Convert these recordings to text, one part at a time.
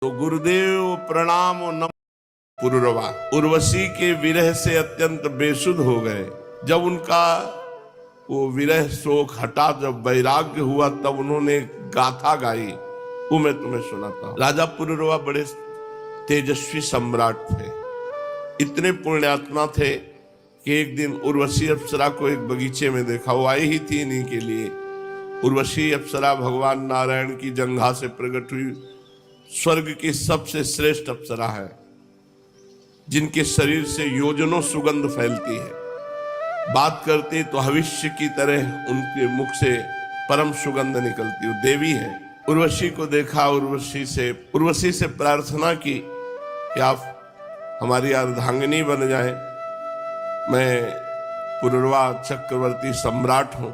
तो गुरुदेव प्रणाम और नम। पुरुरवा उर्वशी के विरह से अत्यंत बेसुध हो गए। जब उनका वो विरह शोक हटा, जब वैराग्य हुआ, तब उन्होंने गाथा गाई। वो मैं तुम्हें सुनाता हूँ। राजा पुरुरवा बड़े तेजस्वी सम्राट थे, इतने पुण्यात्मा थे कि एक दिन उर्वशी अप्सरा को एक बगीचे में देखा। वो आई ही थी इन्हीं के लिए। उर्वशी अप्सरा भगवान नारायण की जंघा से प्रकट हुई स्वर्ग की सबसे श्रेष्ठ अप्सरा है, जिनके शरीर से योजनों सुगंध फैलती है। बात करते तो भविष्य की तरह उनके मुख से परम सुगंध निकलती है। देवी है। उर्वशी को देखा, उर्वशी से प्रार्थना की कि आप हमारी अर्धांगिनी बन जाएं। मैं पुरुरवा चक्रवर्ती सम्राट हूं,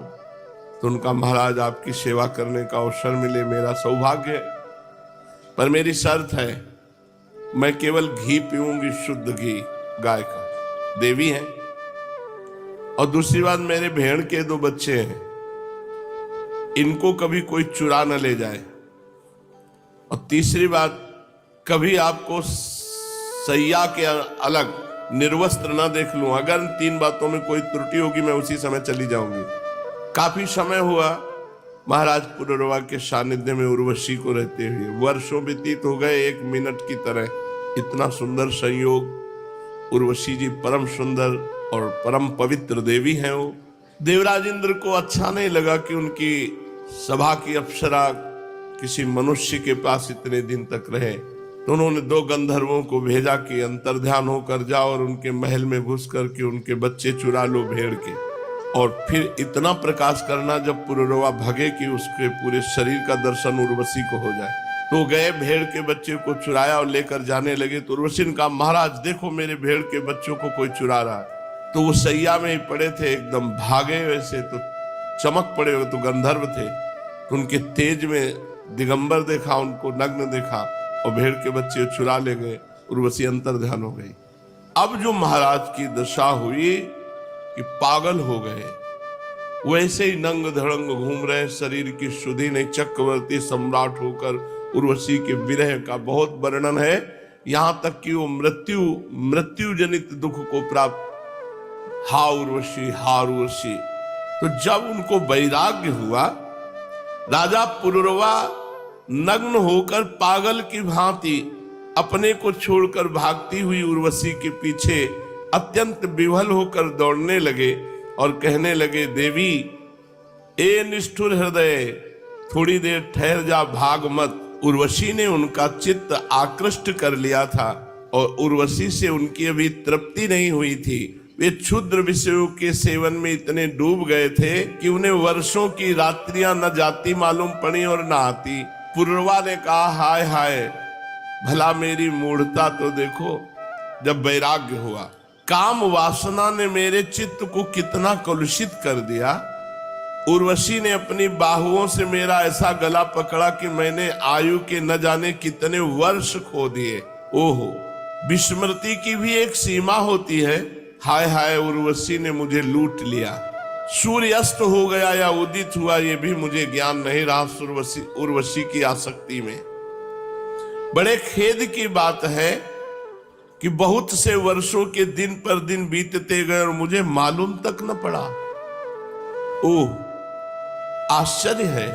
तो उनका महाराज आपकी सेवा करने का अवसर मिले, मेरा सौभाग्य है। पर मेरी शर्त है, मैं केवल घी पीऊंगी, शुद्ध घी गाय का। देवी है। और दूसरी बात, मेरे भेड़ के 2 बच्चे हैं, इनको कभी कोई चुरा न ले जाए। और तीसरी बात, कभी आपको सैया के अलग निर्वस्त्र न देख लूं। अगर इन 3 बातों में कोई त्रुटि होगी, मैं उसी समय चली जाऊंगी। काफी समय हुआ महाराज पुरुरवा के सानिध्य में उर्वशी को रहते हुए। वर्षों व्यतीत हो गए, 1 मिनट की तरह। इतना सुंदर संयोग। उर्वशी जी परम सुंदर और परम पवित्र देवी हैं। वो देवराज इंद्र को अच्छा नहीं लगा कि उनकी सभा की अप्सरा किसी मनुष्य के पास इतने दिन तक रहे, तो उन्होंने 2 गंधर्वों को भेजा कि अंतर्ध्यान होकर जाओ और उनके महल में घुस करके उनके बच्चे चुरा लो भेड़ के, और फिर इतना प्रकाश करना जब पुरुरवा भगे कि उसके पूरे शरीर का दर्शन उर्वशी को हो जाए। तो गए, भेड़ के बच्चे को चुराया और लेकर जाने लगे। तो उर्वशी ने कहा, महाराज देखो मेरे भेड़ के बच्चों को कोई चुरा रहा है। तो वो सैया में ही पड़े थे, एकदम भागे। वैसे तो चमक पड़े हुए, तो गंधर्व थे। तो उनके तेज में दिगंबर देखा, उनको नग्न देखा और भेड़ के बच्चे चुरा ले गए। उर्वशी अंतर्ध्यान हो गई। अब जो महाराज की दशा हुई कि पागल हो गए, वैसे ही नंग धड़ंग घूम रहे, शरीर की शुद्धि नहीं। चक्रवर्ती सम्राट होकर उर्वशी के विरह का बहुत वर्णन है, यहां तक कि वो मृत्यु जनित दुख को प्राप्त। हा उर्वशी, हा उर्वशी। तो जब उनको वैराग्य हुआ, राजा पुरुरवा नग्न होकर पागल की भांति अपने को छोड़कर भागती हुई उर्वशी के पीछे अत्यंत विह्वल होकर दौड़ने लगे और कहने लगे, देवी ए निष्ठुर हृदय, थोड़ी देर ठहर जा, भाग मत। उर्वशी ने उनका चित्त आकृष्ट कर लिया था और उर्वशी से उनकी अभी तृप्ति नहीं हुई थी। वे क्षुद्र विषयों के सेवन में इतने डूब गए थे कि उन्हें वर्षों की रात्रियां न जाती मालूम पड़ी और न आती। पुरुरवा ने कहा, हाय हाय, भला मेरी मूढ़ता तो देखो। जब वैराग्य हुआ, काम वासना ने मेरे चित्त को कितना कलुषित कर दिया। उर्वशी ने अपनी बाहुओं से मेरा ऐसा गला पकड़ा कि मैंने आयु के न जाने कितने वर्ष खो दिए। ओहो, विस्मृति की भी एक सीमा होती है। हाय हाय, उर्वशी ने मुझे लूट लिया। सूर्य अस्त हो गया या उदित हुआ, ये भी मुझे ज्ञान नहीं रहा उर्वशी की आसक्ति में। बड़े खेद की बात है कि बहुत से वर्षों के दिन पर दिन बीतते गए और मुझे मालूम तक न पड़ा। ओह, आश्चर्य है,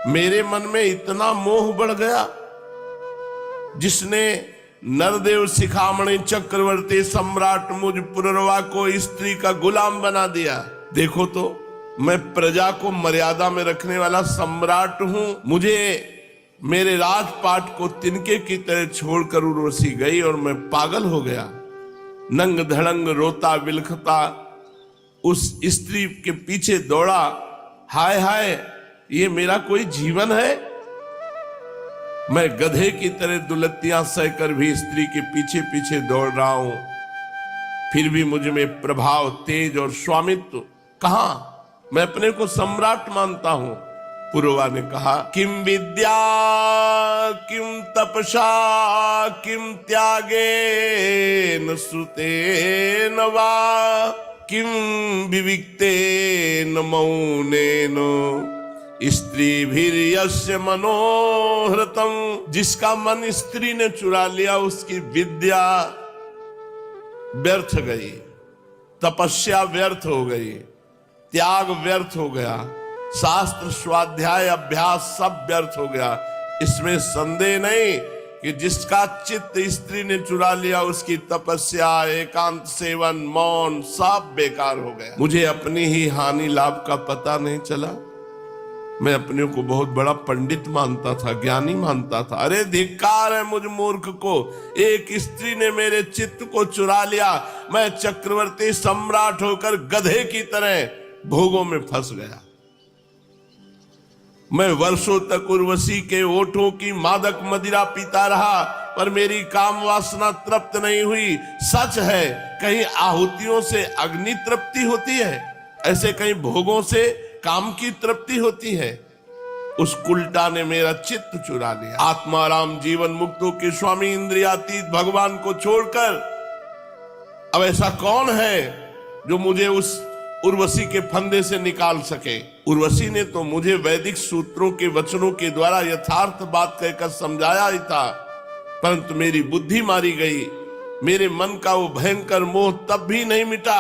मेरे मन में इतना मोह बढ़ गया, जिसने नरदेव शिखामणि चक्रवर्ती सम्राट मुझ पुरुरवा को स्त्री का गुलाम बना दिया। देखो तो, मैं प्रजा को मर्यादा में रखने वाला सम्राट हूं, मुझे मेरे राजपाट को तिनके की तरह छोड़कर उर्वशी गई और मैं पागल हो गया। नंग धड़ंग रोता बिलखता उस स्त्री के पीछे दौड़ा। हाय हाय, ये मेरा कोई जीवन है? मैं गधे की तरह दुलत्तियां सहकर भी स्त्री के पीछे पीछे दौड़ रहा हूं, फिर भी मुझ में प्रभाव, तेज और स्वामित्व कहां? मैं अपने को सम्राट मानता हूं। पुरुरवा ने कहा, किम विद्या किम तपसा किम त्यागेन श्रुतेन वा किम विविक्तेन मौनेन स्त्री भी यस्य मनोहृतम, जिसका मन स्त्री ने चुरा लिया उसकी विद्या व्यर्थ गई, तपस्या व्यर्थ हो गई, त्याग व्यर्थ हो गया, शास्त्र स्वाध्याय अभ्यास सब व्यर्थ हो गया। इसमें संदेह नहीं कि जिसका चित्त स्त्री ने चुरा लिया उसकी तपस्या, एकांत सेवन, मौन सब बेकार हो गया। मुझे अपनी ही हानि लाभ का पता नहीं चला। मैं अपने को बहुत बड़ा पंडित मानता था, ज्ञानी मानता था। अरे धिक्कार है मुझ मूर्ख को, एक स्त्री ने मेरे चित्त को चुरा लिया। मैं चक्रवर्ती सम्राट होकर गधे की तरह भोगों में फंस गया। मैं वर्षों तक उर्वशी के ओठों की मादक मदिरा पीता रहा, पर मेरी काम वासना तृप्त नहीं हुई। सच है, कहीं आहुतियों से अग्नि तृप्ति होती है, ऐसे कहीं भोगों से काम की तृप्ति होती है। उस उल्टा ने मेरा चित्त चुरा लिया। आत्माराम जीवन मुक्तों के स्वामी इंद्रियातीत भगवान को छोड़कर अब ऐसा कौन है जो मुझे उस उर्वशी के फंदे से निकाल सके। उर्वशी ने तो मुझे वैदिक सूत्रों के वचनों के द्वारा यथार्थ बात कहकर समझाया ही था, परंतु मेरी बुद्धि मारी गई। मेरे मन का वो भयंकर मोह तब भी नहीं मिटा।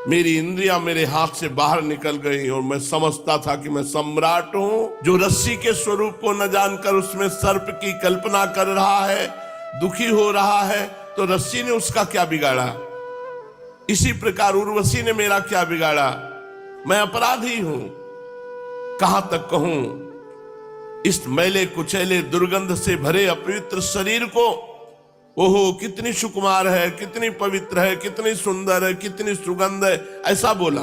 मेरी इंद्रियां मेरे हाथ से बाहर निकल गई और मैं समझता था कि मैं सम्राट हूं। जो रस्सी के स्वरूप को न जानकर उसमें सर्प की कल्पना कर रहा है, दुखी हो रहा है, तो रस्सी ने उसका क्या बिगाड़ा। इसी प्रकार उर्वशी ने मेरा क्या बिगाड़ा। मैं अपराधी हूं। कहां तक कहूं, इस मैले कुचैले दुर्गंध से भरे अपवित्र शरीर को, ओहो कितनी सुकुमार है, कितनी पवित्र है, कितनी सुंदर है, कितनी सुगंध है, ऐसा बोला।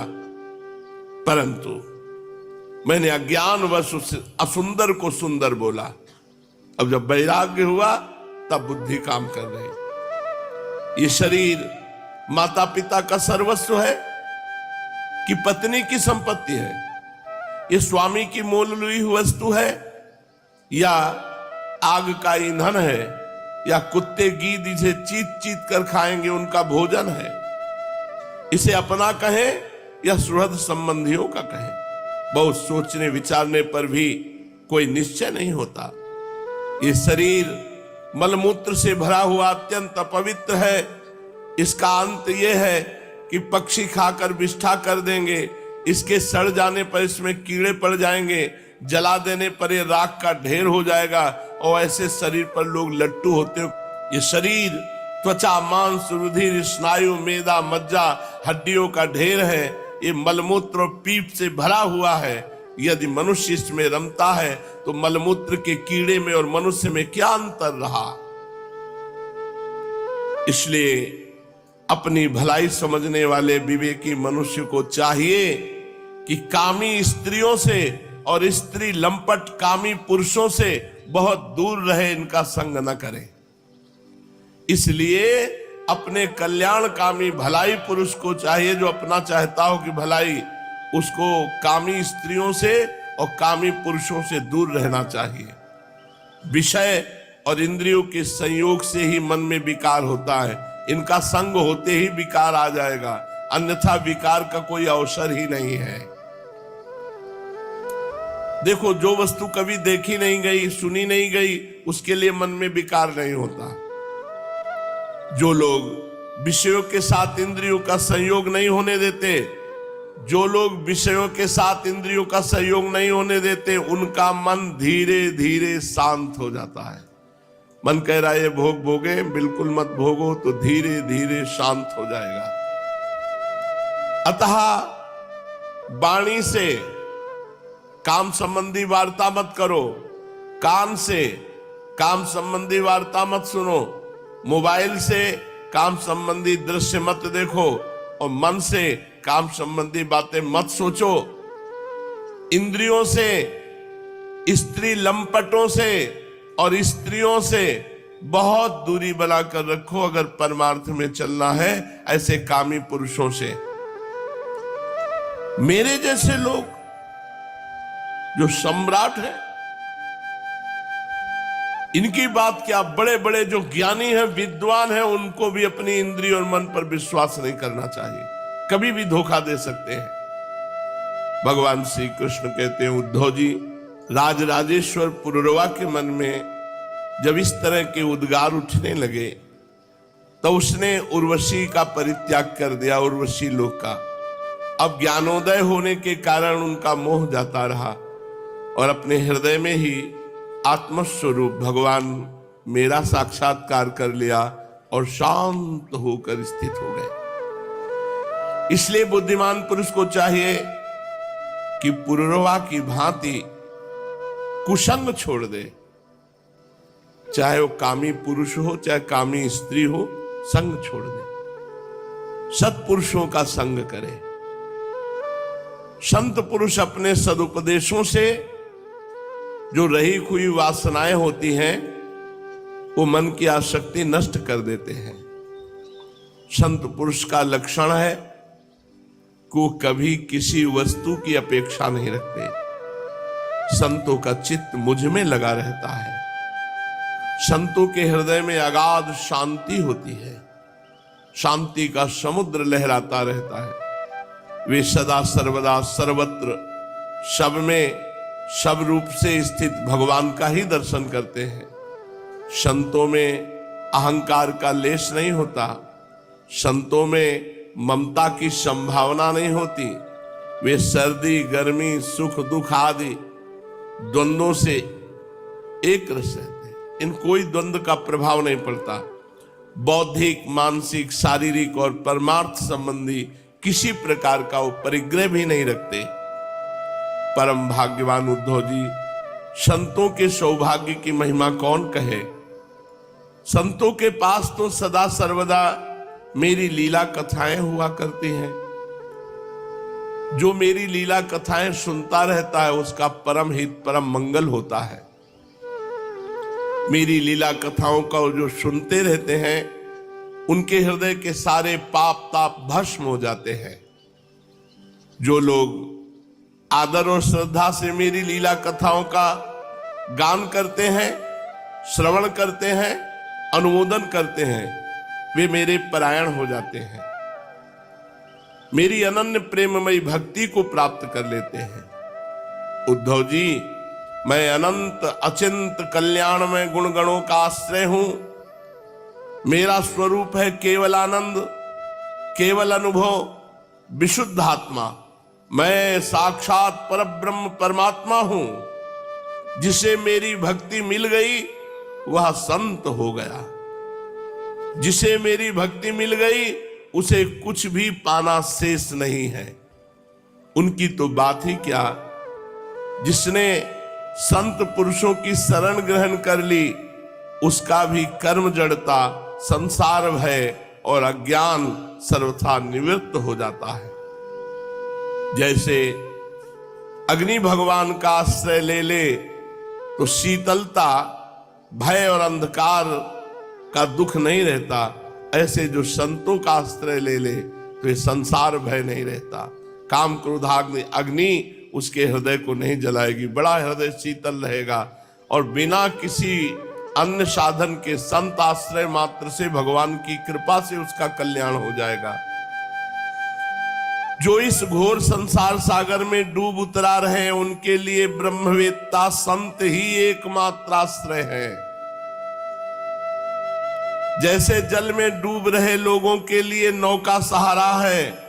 परंतु मैंने अज्ञानवश उस असुंदर को सुंदर बोला। अब जब वैराग्य हुआ तब बुद्धि काम कर रही। ये शरीर माता पिता का सर्वस्व है कि पत्नी की संपत्ति है, ये स्वामी की मोल ली हुई वस्तु है या आग का ईंधन है, या कुत्ते गीद इसे चीत चीत कर खाएंगे उनका भोजन है। इसे अपना कहें या सुहृद संबंधियों का कहें, बहुत सोचने विचारने पर भी कोई निश्चय नहीं होता। ये शरीर मलमूत्र से भरा हुआ अत्यंत अपवित्र है। इसका अंत यह है कि पक्षी खाकर विष्ठा कर देंगे, इसके सड़ जाने पर इसमें कीड़े पड़ जाएंगे, जला देने पर ये राख का ढेर हो जाएगा, और ऐसे शरीर पर लोग लट्टू होते हो। ये शरीर त्वचा, मांस, रुधिर, स्नायु, मेदा, मज्जा, हड्डियों का ढेर है। ये मलमूत्र और पीप से भरा हुआ है। यदि मनुष्य इसमें रमता है तो मलमूत्र के कीड़े में और मनुष्य में क्या अंतर रहा। इसलिए अपनी भलाई समझने वाले विवेकी मनुष्य को चाहिए कि कामी स्त्रियों से और स्त्री लंपट कामी पुरुषों से बहुत दूर रहे, इनका संग न करे। इसलिए अपने कल्याणकामी भलाई पुरुष को चाहिए, जो अपना चाहता हो कि भलाई, उसको कामी स्त्रियों से और कामी पुरुषों से दूर रहना चाहिए। विषय और इंद्रियों के संयोग से ही मन में विकार होता है। इनका संग होते ही विकार आ जाएगा, अन्यथा विकार का कोई अवसर ही नहीं है। देखो, जो वस्तु कभी देखी नहीं गई, सुनी नहीं गई, उसके लिए मन में विकार नहीं होता। जो लोग विषयों के साथ इंद्रियों का संयोग नहीं होने देते, जो लोग विषयों के साथ इंद्रियों का संयोग नहीं होने देते, उनका मन धीरे धीरे शांत हो जाता है। मन कह रहा है ये भोग भोगे, बिल्कुल मत भोगो, तो धीरे धीरे शांत हो जाएगा। अतः वाणी से काम संबंधी वार्ता मत करो, कान से काम संबंधी वार्ता मत सुनो, मोबाइल से काम संबंधी दृश्य मत देखो, और मन से काम संबंधी बातें मत सोचो। इंद्रियों से, स्त्री लंपटों से और स्त्रियों से बहुत दूरी बनाकर रखो अगर परमार्थ में चलना है, ऐसे कामी पुरुषों से। मेरे जैसे लोग जो सम्राट हैं, इनकी बात क्या, बड़े बड़े जो ज्ञानी हैं, विद्वान हैं, उनको भी अपनी इंद्रिय और मन पर विश्वास नहीं करना चाहिए। कभी भी धोखा दे सकते हैं। भगवान श्री कृष्ण कहते हैं, उद्धव जी, राजराजेश्वर पुरुरवा के मन में जब इस तरह के उद्गार उठने लगे तो उसने उर्वशी का परित्याग कर दिया, उर्वशी लोक का। अब ज्ञानोदय होने के कारण उनका मोह जाता रहा और अपने हृदय में ही आत्मस्वरूप भगवान मेरा साक्षात्कार कर लिया और शांत होकर स्थित हो गए। इसलिए बुद्धिमान पुरुष को चाहिए कि पुरुरवा की भांति कुसंग छोड़ दे, चाहे वो कामी पुरुष हो चाहे कामी स्त्री हो, संग छोड़ दे, सत्पुरुषों का संग करे। संत पुरुष अपने सदुपदेशों से जो रही हुई वासनाएं होती हैं वो मन की आसक्ति नष्ट कर देते हैं। संत पुरुष का लक्षण है कि वो कभी किसी वस्तु की अपेक्षा नहीं रखते। संतों का चित्त मुझ में लगा रहता है। संतों के हृदय में अगाध शांति होती है, शांति का समुद्र लहराता रहता है। वे सदा सर्वदा सर्वत्र सब में सब रूप से स्थित भगवान का ही दर्शन करते हैं। संतों में अहंकार का लेश नहीं होता, संतों में ममता की संभावना नहीं होती। वे सर्दी गर्मी सुख दुख आदि द्वंद्वों से एक रस रहते हैं, इन कोई द्वंद्व का प्रभाव नहीं पड़ता। बौद्धिक मानसिक शारीरिक और परमार्थ संबंधी किसी प्रकार का वो परिग्रह भी नहीं रखते। परम भाग्यवान उद्धव जी, संतों के सौभाग्य की महिमा कौन कहे। संतों के पास तो सदा सर्वदा मेरी लीला कथाएं हुआ करती हैं। जो मेरी लीला कथाएं सुनता रहता है उसका परम हित परम मंगल होता है। मेरी लीला कथाओं का जो सुनते रहते हैं उनके हृदय के सारे पाप ताप भस्म हो जाते हैं। जो लोग आदर और श्रद्धा से मेरी लीला कथाओं का गान करते हैं, श्रवण करते हैं, अनुमोदन करते हैं, वे मेरे परायण हो जाते हैं, मेरी अनन्य प्रेममयी भक्ति को प्राप्त कर लेते हैं। उद्धव जी, मैं अनंत अचिंत कल्याण में गुण गणों का आश्रय हूं। मेरा स्वरूप है केवल आनंद, केवल अनुभव, विशुद्ध आत्मा। मैं साक्षात परब्रह्म परमात्मा हूं। जिसे मेरी भक्ति मिल गई वह संत हो गया। जिसे मेरी भक्ति मिल गई उसे कुछ भी पाना शेष नहीं है। उनकी तो बात ही क्या। जिसने संत पुरुषों की शरण ग्रहण कर ली उसका भी कर्म जड़ता, संसार भय और अज्ञान सर्वथा निवृत्त हो जाता है। जैसे अग्नि भगवान का आश्रय ले ले तो शीतलता, भय और अंधकार का दुख नहीं रहता, ऐसे जो संतों का आश्रय ले ले तो ये संसार भय नहीं रहता। काम क्रोधाग्नि अग्नि उसके हृदय को नहीं जलाएगी, बड़ा हृदय शीतल रहेगा और बिना किसी अन्य साधन के संत आश्रय मात्र से भगवान की कृपा से उसका कल्याण हो जाएगा। जो इस घोर संसार सागर में डूब उतरा रहे उनके लिए ब्रह्मवेत्ता संत ही एकमात्र आश्रय है। जैसे जल में डूब रहे लोगों के लिए नौका सहारा है,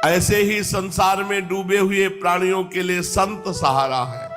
ऐसे ही संसार में डूबे हुए प्राणियों के लिए संत सहारा है।